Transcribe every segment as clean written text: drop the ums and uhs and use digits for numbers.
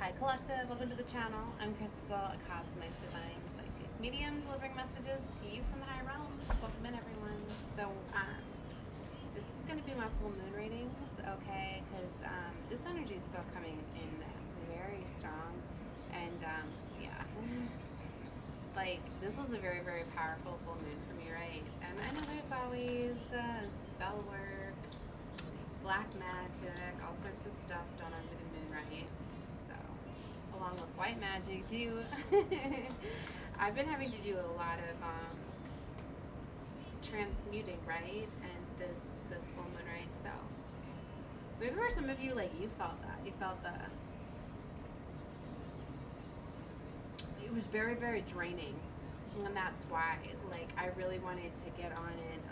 Hi Collective, welcome to the channel. I'm Crystal, a cosmic divine psychic medium delivering messages to you from the higher realms. Welcome in everyone. So this is going to be my full moon readings, okay, because this energy is still coming in very strong, and yeah, like this was a very, very powerful full moon for me, right? And I know there's always spell work, black magic, all sorts of stuff done under the moon, right? So, along with white magic too. I've been having to do a lot of transmuting, right? And this full moon, right? So, maybe for some of you, like you felt that. You felt the. It was very, very draining, and that's why, like, I really wanted to get on and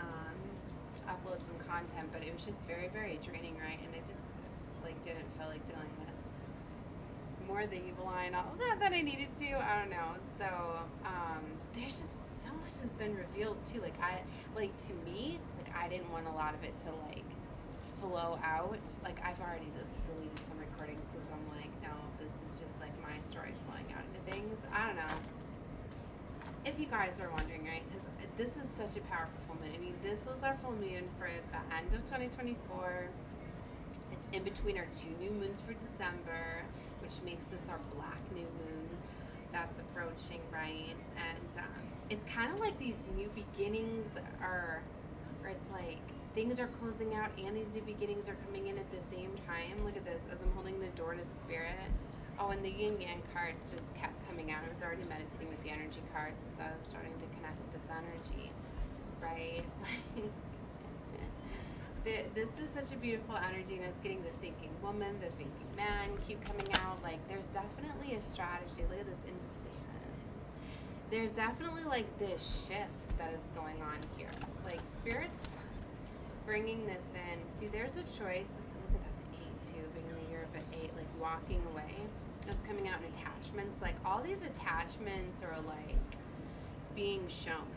upload some content, but it was just very, very draining, right? And I just like didn't feel like dealing with more of the evil eye and all that I needed to. I don't know. So there's just so much has been revealed too. Like to me, like I didn't want a lot of it to like flow out. Like I've already deleted some recordings because I'm like, no, this is just like my story flowing out into things. I don't know. If you guys are wondering, right, because this is such a powerful full moon. I mean, this was our full moon for the end of 2024. It's in between our two new moons for December, which makes this our black new moon that's approaching, right? And it's kind of like these new beginnings or it's like things are closing out and these new beginnings are coming in at the same time. Look at this as I'm holding the door to spirit. Oh, and the yin yang card just kept coming out. I was already meditating with the energy cards as I was starting to connect with this energy, right? This is such a beautiful energy, and I was getting the thinking woman, the thinking man keep coming out. Like, there's definitely a strategy. Look at this indecision. There's definitely like this shift that is going on here. Like, spirit's bringing this in. See, there's a choice. Look at that, the 8 too, being in the year of an 8, like walking away. It's coming out in attachments. Like, all these attachments are like being shown.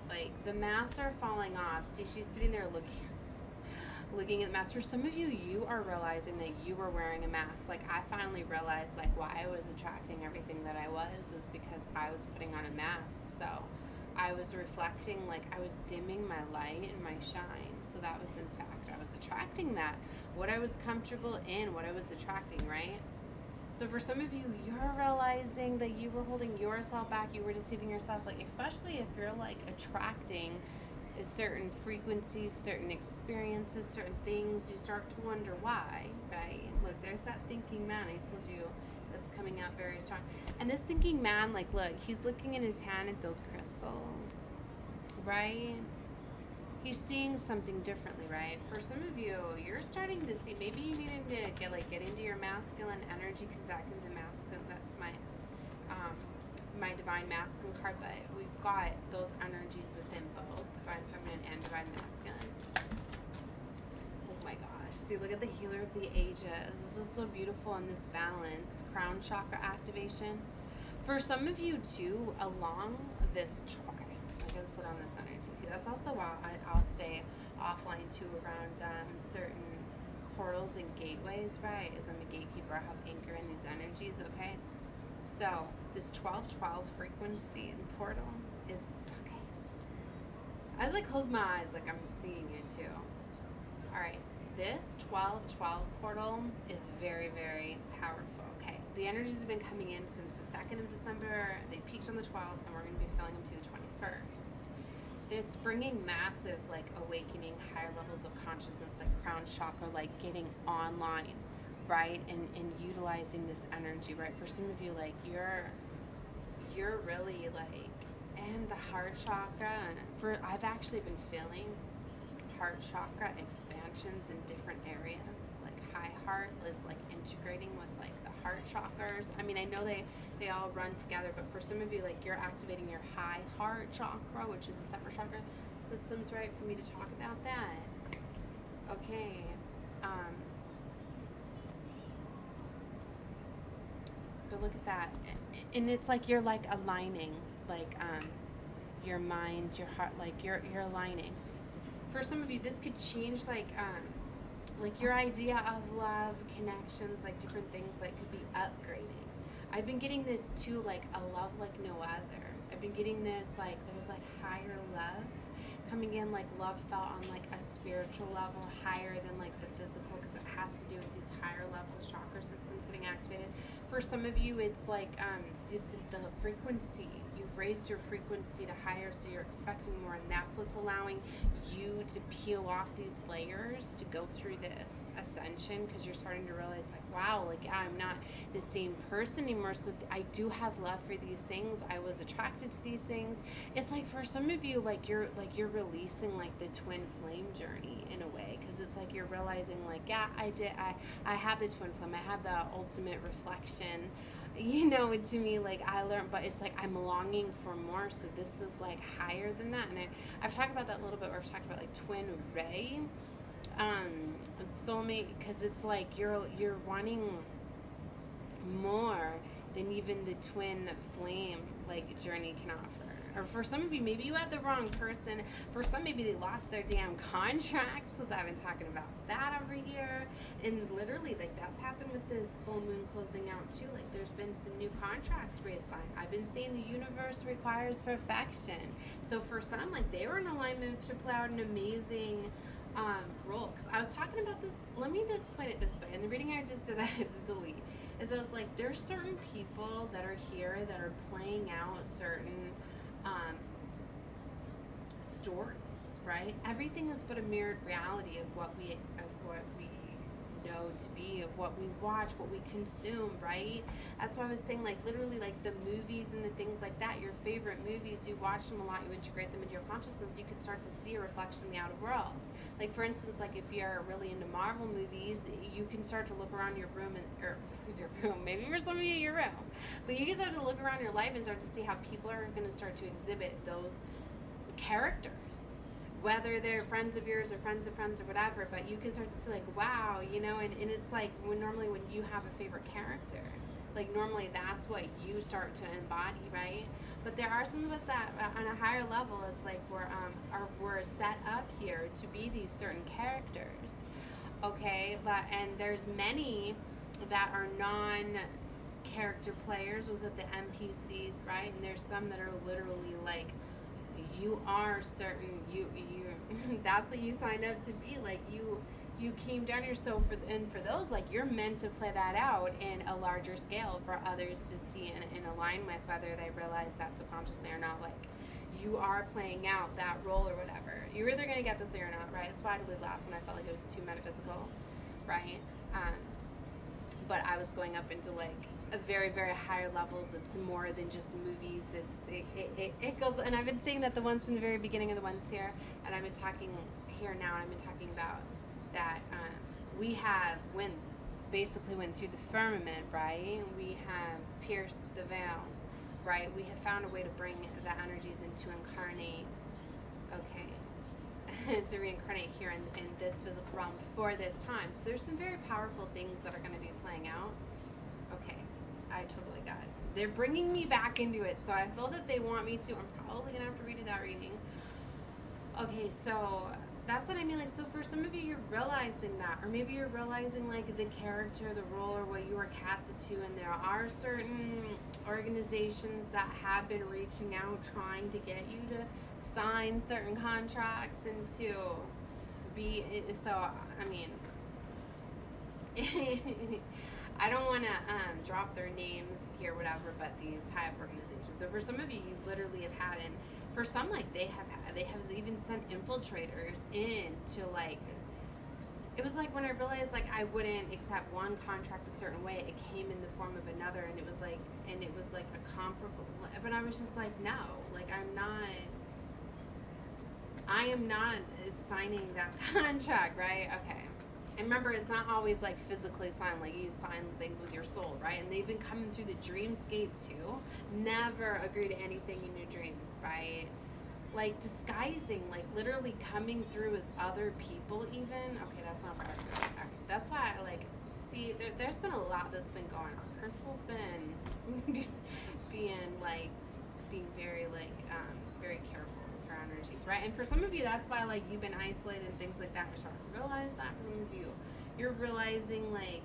Like, the masks are falling off. See, she's sitting there looking at the mask. For some of you, you are realizing that you were wearing a mask. Like, I finally realized like why I was attracting everything that I was is because I was putting on a mask. So I was reflecting, like I was dimming my light and my shine. So that was in fact, I was attracting that. What I was comfortable in, what I was attracting, right? So for some of you, you're realizing that you were holding yourself back, you were deceiving yourself, like especially if you're like attracting certain frequencies, certain experiences, certain things, you start to wonder why, right? Look, there's that thinking man I told you that's coming out very strong. And this thinking man, like, look, he's looking in his hand at those crystals, right? He's seeing something differently, right? For some of you, you're starting to see, maybe you needed to get into your masculine energy, because that could be the masculine, that's my divine masculine card, but we've got those energies within both divine feminine and divine masculine. Oh my gosh, see, look at the healer of the ages. This is so beautiful in this balance. Crown chakra activation. For some of you too, along this, okay, I gotta sit on this energy too. That's also why I'll stay offline too around certain portals and gateways, right? As I'm a gatekeeper, I help anchor in these energies, okay? So this 1212 frequency and portal is, okay. As I close my eyes, like I'm seeing it too. All right, this 1212 portal is very, very powerful, okay? The energies have been coming in since the 2nd of December. They peaked on the 12th, and we're gonna be filling them to the 21st. It's bringing massive, like, awakening, higher levels of consciousness, like crown chakra, like getting online, right? And utilizing this energy, right? For some of you, like, you're really, like, and the heart chakra, I've actually been feeling heart chakra expansions in different areas. Like, high heart is, like, integrating with, like, the heart chakras. I mean, I know they all run together, but for some of you, like, you're activating your high heart chakra, which is a separate chakra systems, right? For me to talk about that. Okay. But look at that, and it's like you're like aligning, like your mind, your heart, like you're aligning. For some of you, this could change, like like your idea of love, connections, like different things like could be upgrading. I've been getting this too, like a love like no other. I've been getting this like there's like higher love coming in, like love felt on like a spiritual level higher than like the physical, because it has to do with these higher level chakra systems getting activated. For some of you, it's like the frequency. You've raised your frequency to higher, so you're expecting more, and that's what's allowing you to peel off these layers to go through this ascension, because you're starting to realize like, wow, like I'm not the same person anymore, so I do have love for these things. I was attracted to these things. It's like for some of you, like you're releasing like the twin flame journey in a way, because it's like you're realizing like, yeah, I had the twin flame, I had the ultimate reflection, you know. To me, like I learned, but it's like I'm longing for more, so this is like higher than that. And I've talked about that a little bit, where I've talked about like twin ray, soulmate, because it's like you're wanting more than even the twin flame like journey can offer. Or for some of you, maybe you had the wrong person. For some, maybe they lost their damn contracts, because I've been talking about that over here. And literally, like that's happened with this full moon closing out too. Like there's been some new contracts reassigned. I've been saying the universe requires perfection. So for some, like they were in alignment to play out an amazing role. Because I was talking about this. Let me explain it this way. In the reading I just did that to delete. Is it's like there's certain people that are here that are playing out certain stories, right? Everything is but a mirrored reality of what we know to be, of what we watch, what we consume, right? That's why I was saying, like literally, like the movies and the things like that, your favorite movies, you watch them a lot, you integrate them into your consciousness, you can start to see a reflection in the outer world. Like for instance, like if you're really into Marvel movies, you can start to look around your room or your room, maybe for some of you your room, but you can start to look around your life and start to see how people are going to start to exhibit those characters, whether they're friends of yours or friends of friends or whatever. But you can start to see like, wow, you know. And it's like when you have a favorite character, like normally that's what you start to embody, right? But there are some of us that on a higher level, it's like we're set up here to be these certain characters, okay? And there's many that are non-character players, was it the NPCs, right? And there's some that are literally like, you are certain, you that's what you signed up to be. Like you came down here, so for those, like you're meant to play that out in a larger scale for others to see and align with, whether they realize that subconsciously or not. Like you are playing out that role or whatever. You're either going to get this or you're not, right? That's why I did last one. I felt like it was too metaphysical, right? But I was going up into like a very, very higher levels. It's more than just movies. It goes, and I've been saying that the ones from the very beginning of the ones here, and I've been talking here now, and I've been talking about that we have went through the firmament, right? We have pierced the veil, right? We have found a way to bring the energies into incarnate, okay, to reincarnate here in this physical realm for this time. So there's some very powerful things that are going to be playing out. Okay, I totally got it. They're bringing me back into it, so I feel that they want me to. I'm probably going to have to redo that reading. Okay, so that's what I mean. Like, so for some of you, you're realizing that, or maybe you're realizing like the character, the role, or what you were casted to, and there are certain organizations that have been reaching out, trying to get you to sign certain contracts and to be. So, I mean, I don't want to drop their names here, whatever, but these high-up organizations. So for some of you, you literally have had, and for some, like they have even sent infiltrators in to like. It was like when I realized like I wouldn't accept one contract a certain way, it came in the form of another, and it was like a comparable. But I was just like, no, like I am not signing that contract, right? Okay. And remember, it's not always like physically signed, like you sign things with your soul, right? And they've been coming through the dreamscape too. Never agree to anything in your dreams, right? Like disguising, like literally coming through as other people even. Okay, that's not right. Right. That's why I like, see, there's been a lot that's been going on. Crystal's been being very like, very careful with her energies, right? And for some of you, that's why like you've been isolated and things like that. You're starting to realize that. For some of you, You're realizing like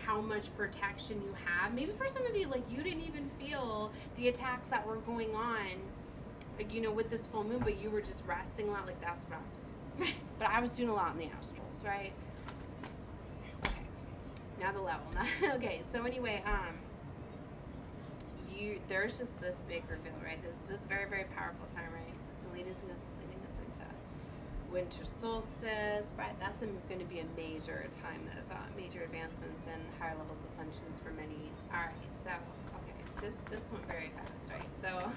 how much protection you have. Maybe for some of you, like you didn't even feel the attacks that were going on, like, you know, with this full moon, but you were just resting a lot. Like that's what I was doing. But I was doing a lot in the astrals, right? Okay. Now the level. Okay. So anyway, there's just this big reveal, right? This very, very powerful time, right? Leading us into winter solstice, right? That's going to be a major time of major advancements and higher levels ascensions for many. All right, so okay, this went very fast, right? So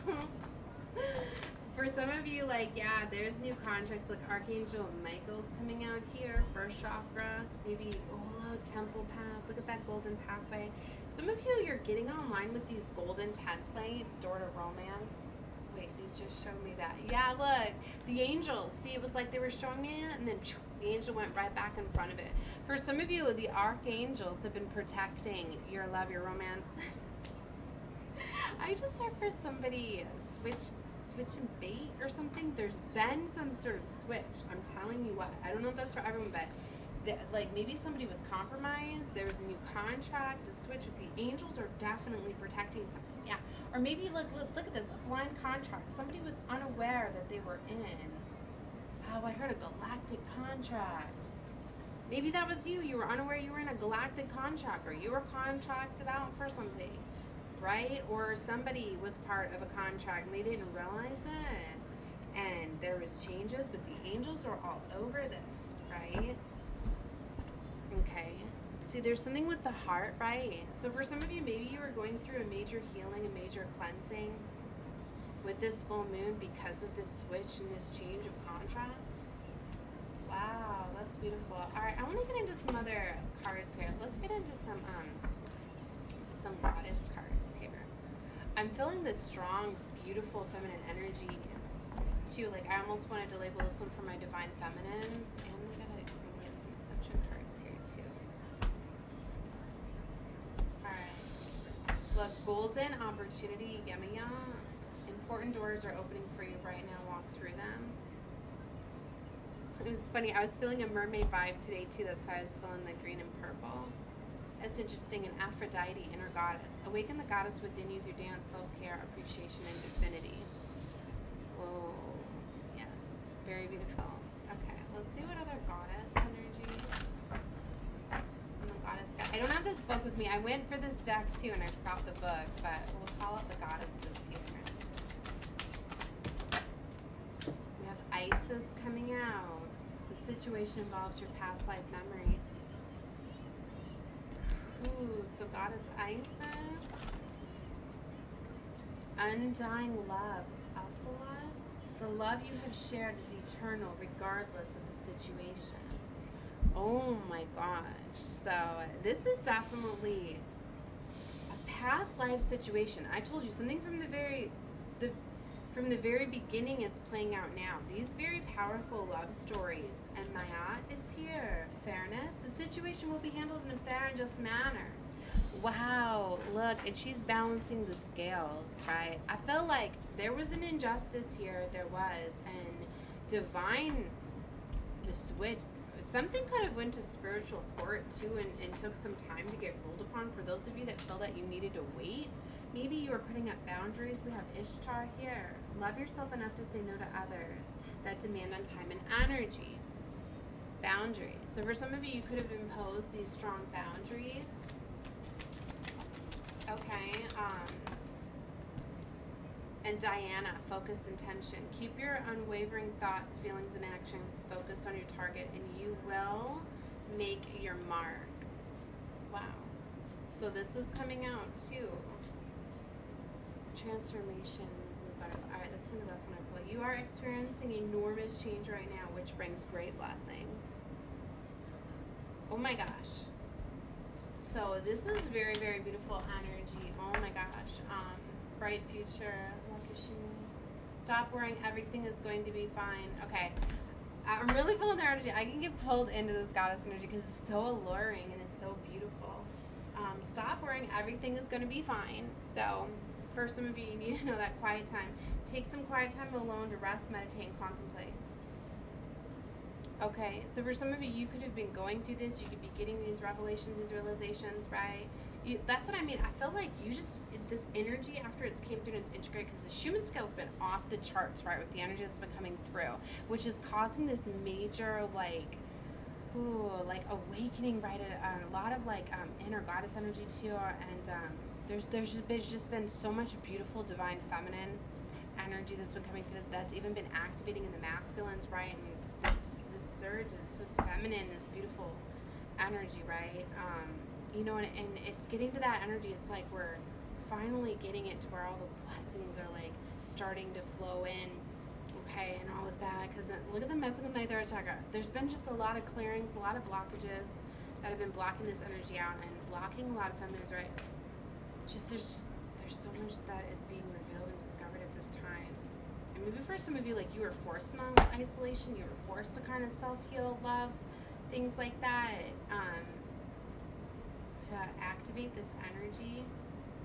for some of you, like, yeah, there's new contracts, like Archangel Michael's coming out here, first chakra, maybe, oh, look, temple path, look at that golden pathway. Some of you, you're getting online with these golden templates, door to romance. Wait, they just showed me that. Yeah, look, the angels. See, it was like they were showing me it, and then the angel went right back in front of it. For some of you, the archangels have been protecting your love, your romance. I just heard for somebody switch and bait or something. There's been some sort of switch. I'm telling you what. I don't know if that's for everyone, but like maybe somebody was compromised. There was a new contract to switch with the angels are definitely protecting something. Yeah. Or maybe look at this, a blind contract. Somebody was unaware that they were in. Oh, I heard a galactic contract. Maybe that was you. You were unaware you were in a galactic contract, or you were contracted out for something, right? Or somebody was part of a contract and they didn't realize it. And there was changes, but the angels are all over this, right? Okay. See, there's something with the heart, right? So for some of you, maybe you were going through a major healing, a major cleansing with this full moon because of this switch and this change of contracts. Wow, that's beautiful. All right, I want to get into some other cards here. Let's get into some goddess cards here. I'm feeling this strong, beautiful feminine energy too. Like I almost wanted to label this one for my divine feminines, and we gotta get some ascension cards here too. All right, look, golden opportunity, Yemiya. Important doors are opening for you right now. Walk through them. It was funny. I was feeling a mermaid vibe today too. That's why I was feeling the green and purple. It's interesting. An Aphrodite, inner goddess. Awaken the goddess within you through dance, self-care, appreciation, and divinity. Whoa. Yes. Very beautiful. Okay. Let's see what other goddess energies. And the goddess guy. I don't have this book with me. I went for this deck too, and I forgot the book, but we'll call up the goddesses here. We have Isis coming out. The situation involves your past life memories. Ooh, so goddess Isis. Undying love. Ursula. The love you have shared is eternal regardless of the situation. Oh my gosh. So this is definitely a past life situation. I told you something from the very beginning is playing out now. These very powerful love stories. And Maya is here. Fairness. The situation will be handled in a fair and just manner. Wow. Look, and she's balancing the scales, right? I felt like there was an injustice here. There was. And divine switch. Something could have went to spiritual court too and took some time to get ruled upon. For those of you that felt that you needed to wait, maybe you were putting up boundaries. We have Ishtar here. Love yourself enough to say no to others that demand on time and energy. Boundaries. So for some of you, you could have imposed these strong boundaries. Okay. And Diana, focus intention. Keep your unwavering thoughts, feelings, and actions focused on your target, and you will make your mark. Wow. So this is coming out too. Transformation. All right, that's going to be the last one I pull. You are experiencing enormous change right now, which brings great blessings. Oh my gosh. So this is very, very beautiful energy. Oh my gosh. Bright future. Stop worrying. Everything is going to be fine. Okay. I'm really feeling their energy. I can get pulled into this goddess energy because it's so alluring and it's so beautiful. Stop worrying. Everything is going to be fine. So for some of you, you need to know that quiet time. Take some quiet time alone to rest, meditate, and contemplate. Okay, so for some of you, you could have been going through this. You could be getting these revelations, these realizations, right? That's what I mean. I feel like you just, this energy after it's came through and it's integrated, because the Schumann scale's been off the charts, right, with the energy that's been coming through, which is causing this major, like, like awakening, right? A lot of like inner goddess energy too, and there's just been so much beautiful divine feminine energy that's been coming through, that's even been activating in the masculines, right? And this surge, this feminine, this beautiful energy, right? And it's getting to that energy. It's like we're finally getting it to where all the blessings are like starting to flow in, okay, and all of that. Because look at the message with my third chakra. There's been just a lot of clearings, a lot of blockages that have been blocking this energy out and blocking a lot of feminines, right? There's so much that is being revealed and discovered at this time. And maybe for some of you, like, you were forced some isolation, you were forced to kind of self-heal, love, things like that, to activate this energy.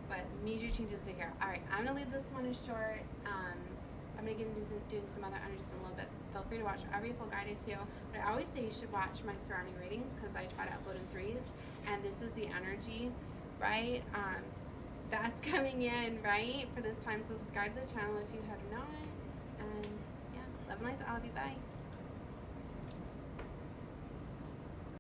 But major changes are here. All right, I'm gonna leave this one short. I'm gonna get into doing some other energies in a little bit. Feel free to watch whatever you feel guided to. But I always say you should watch my surrounding readings, because I try to upload in threes, and this is the energy, right? That's coming in, right, for this time. So subscribe to the channel if you have not. And yeah, love and light to all of you. Bye.